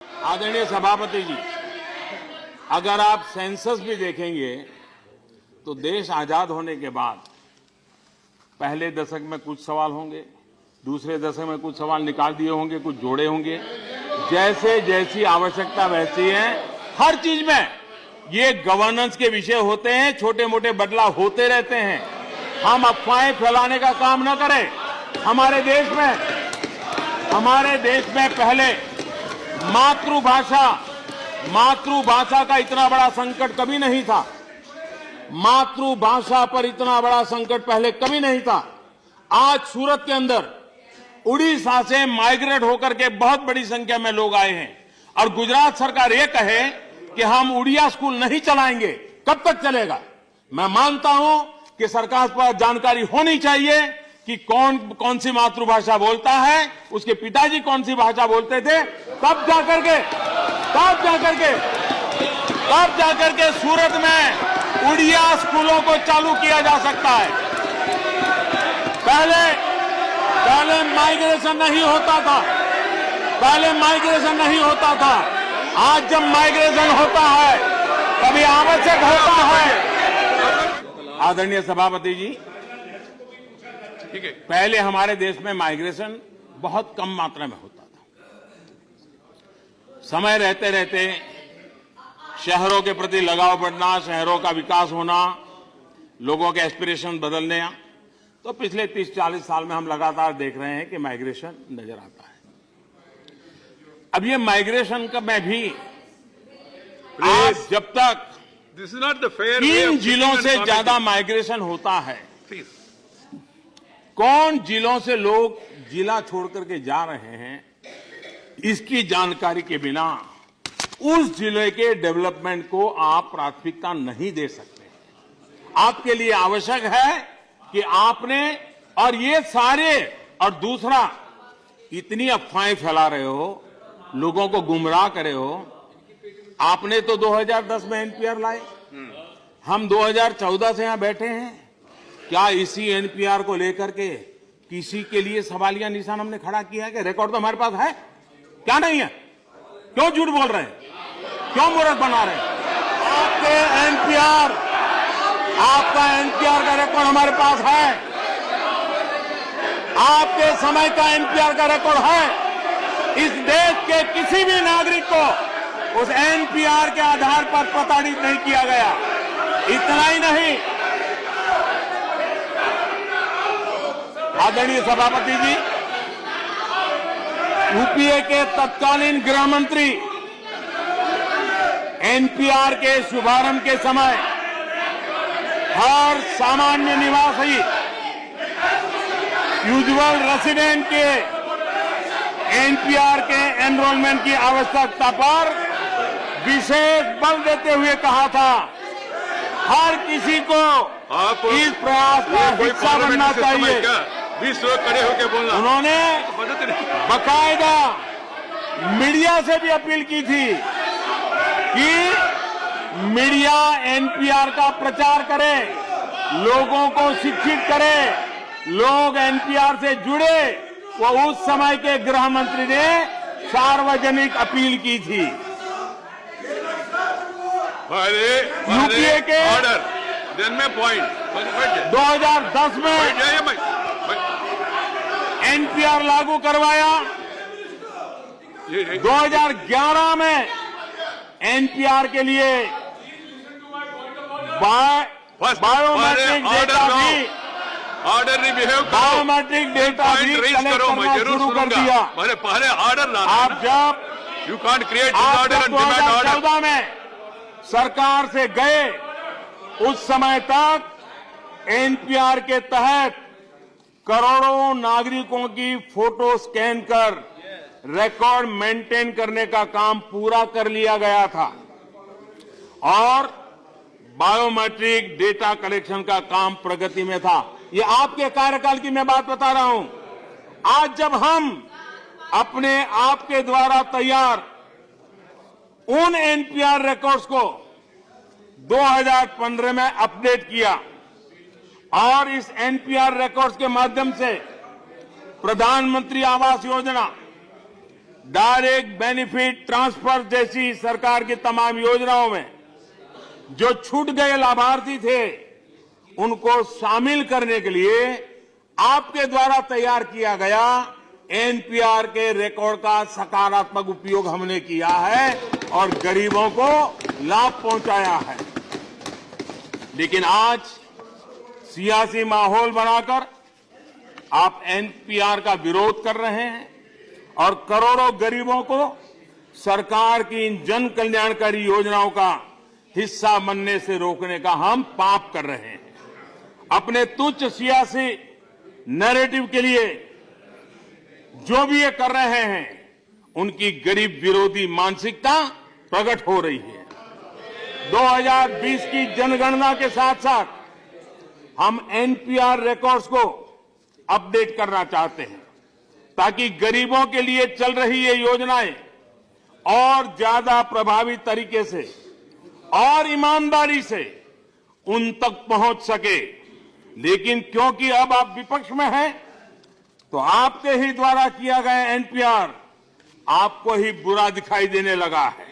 आदरणीय सभापति जी, अगर आप सेंसस भी देखेंगे तो देश आजाद होने के बाद पहले दशक में कुछ सवाल होंगे, दूसरे दशक में कुछ सवाल निकाल दिए होंगे, कुछ जोड़े होंगे। जैसे जैसी आवश्यकता वैसी है। हर चीज में ये गवर्नेंस के विषय होते हैं, छोटे मोटे बदलाव होते रहते हैं। हम अफवाहें फैलाने का काम न करें। हमारे देश में पहले मातृभाषा का इतना बड़ा संकट कभी नहीं था। मातृभाषा पर इतना बड़ा संकट पहले कभी नहीं था। आज सूरत के अंदर उड़ीसा से माइग्रेट होकर के बहुत बड़ी संख्या में लोग आए हैं और गुजरात सरकार ये कहे कि हम उड़िया स्कूल नहीं चलाएंगे, कब तक चलेगा? मैं मानता हूं कि सरकार पर जानकारी होनी चाहिए कि कौन सी मातृभाषा बोलता है, उसके पिताजी कौन सी भाषा बोलते थे, तब जाकर के सूरत में उड़िया स्कूलों को चालू किया जा सकता है। पहले माइग्रेशन नहीं होता था। आज जब माइग्रेशन होता है तभी आवश्यक होता है। आदरणीय सभापति जी, ठीक है, पहले हमारे देश में माइग्रेशन बहुत कम मात्रा में होता था। समय रहते रहते शहरों के प्रति लगाव बढ़ना, शहरों का विकास होना, लोगों के एस्पिरेशन बदलने, तो पिछले 30-40 साल में हम लगातार देख रहे हैं कि माइग्रेशन नजर आता है। अब ये माइग्रेशन का मैं भी आज जब तक 3 जिलों से ज्यादा माइग्रेशन होता है, कौन जिलों से लोग जिला छोड़ करके जा रहे हैं, इसकी जानकारी के बिना उस जिले के डेवलपमेंट को आप प्राथमिकता नहीं दे सकते। आपके लिए आवश्यक है कि आपने, और ये सारे, और दूसरा, इतनी अफवाहें फैला रहे हो, लोगों को गुमराह करे हो। आपने तो 2010 में एनपीआर लाए, हम 2014 से यहां बैठे हैं। क्या इसी एनपीआर को लेकर के किसी के लिए सवालिया निशान हमने खड़ा किया है? कि रिकॉर्ड तो हमारे पास है, क्या नहीं है? क्यों झूठ बोल रहे हैं? क्यों मूर्ख बना रहे हैं? आपका एनपीआर का रिकॉर्ड हमारे पास है। आपके समय का एनपीआर का रिकॉर्ड है। इस देश के किसी भी नागरिक को उस एनपीआर के आधार पर प्रताड़ित नहीं किया गया। इतना ही नहीं, आदरणीय सभापति जी, यूपीए के तत्कालीन गृह मंत्री एनपीआर के शुभारंभ के समय हर सामान्य निवासी, यूजुअल रेसिडेंट के एनपीआर के एनरोलमेंट की आवश्यकता पर विशेष बल देते हुए कहा था, हर किसी को इस प्रयास का हिस्सा बनना चाहिए। 20 लोग खड़े होकर बोलना। उन्होंने बाकायदा मीडिया से भी अपील की थी कि मीडिया एनपीआर का प्रचार करे, लोगों को शिक्षित करे, लोग एनपीआर से जुड़े। वो उस समय के गृह मंत्री ने सार्वजनिक अपील की थी। यूपीए के ऑर्डर, देन में पॉइंट 2010 में एनपीआर लागू करवाया, 2011 में एनपीआर के लिए बायोमेट्रिक डेटा भी कलेक्ट करना शुरू कर दिया। पहले ऑर्डर आप जब you can't create order and demand order. 2014 में सरकार से गए, उस समय तक एनपीआर के तहत करोड़ों नागरिकों की फोटो स्कैन कर रिकॉर्ड मेंटेन करने का काम पूरा कर लिया गया था और बायोमेट्रिक डेटा कलेक्शन का काम प्रगति में था। ये आपके कार्यकाल की मैं बात बता रहा हूं। आज जब हम अपने आपके द्वारा तैयार उन एनपीआर रिकॉर्ड्स को 2015 में अपडेट किया और इस एनपीआर रिकॉर्ड्स के माध्यम से प्रधानमंत्री Awas Yojana, direct benefit transfer जैसी सरकार की तमाम योजनाओं में जो छूट गए लाभार्थी थे उनको शामिल करने के लिए आपके द्वारा तैयार किया गया एनपीआर के रिकॉर्ड का सकारात्मक उपयोग हमने किया है और गरीबों को लाभ पहुंचाया है। लेकिन आज सियासी माहौल बनाकर आप एनपीआर का विरोध कर रहे हैं और करोड़ों गरीबों को सरकार की इन जन कल्याणकारी योजनाओं का हिस्सा बनने से रोकने का हम पाप कर रहे हैं। अपने तुच्छ सियासी नैरेटिव के लिए जो भी ये कर रहे हैं उनकी गरीब विरोधी मानसिकता प्रकट हो रही है। 2020 की जनगणना के साथ साथ हम एनपीआर रिकॉर्ड्स को अपडेट करना चाहते हैं ताकि गरीबों के लिए चल रही ये योजनाएं और ज्यादा प्रभावी तरीके से और ईमानदारी से उन तक पहुंच सके। लेकिन क्योंकि अब आप विपक्ष में हैं तो आपके ही द्वारा किया गया एनपीआर आपको ही बुरा दिखाई देने लगा है।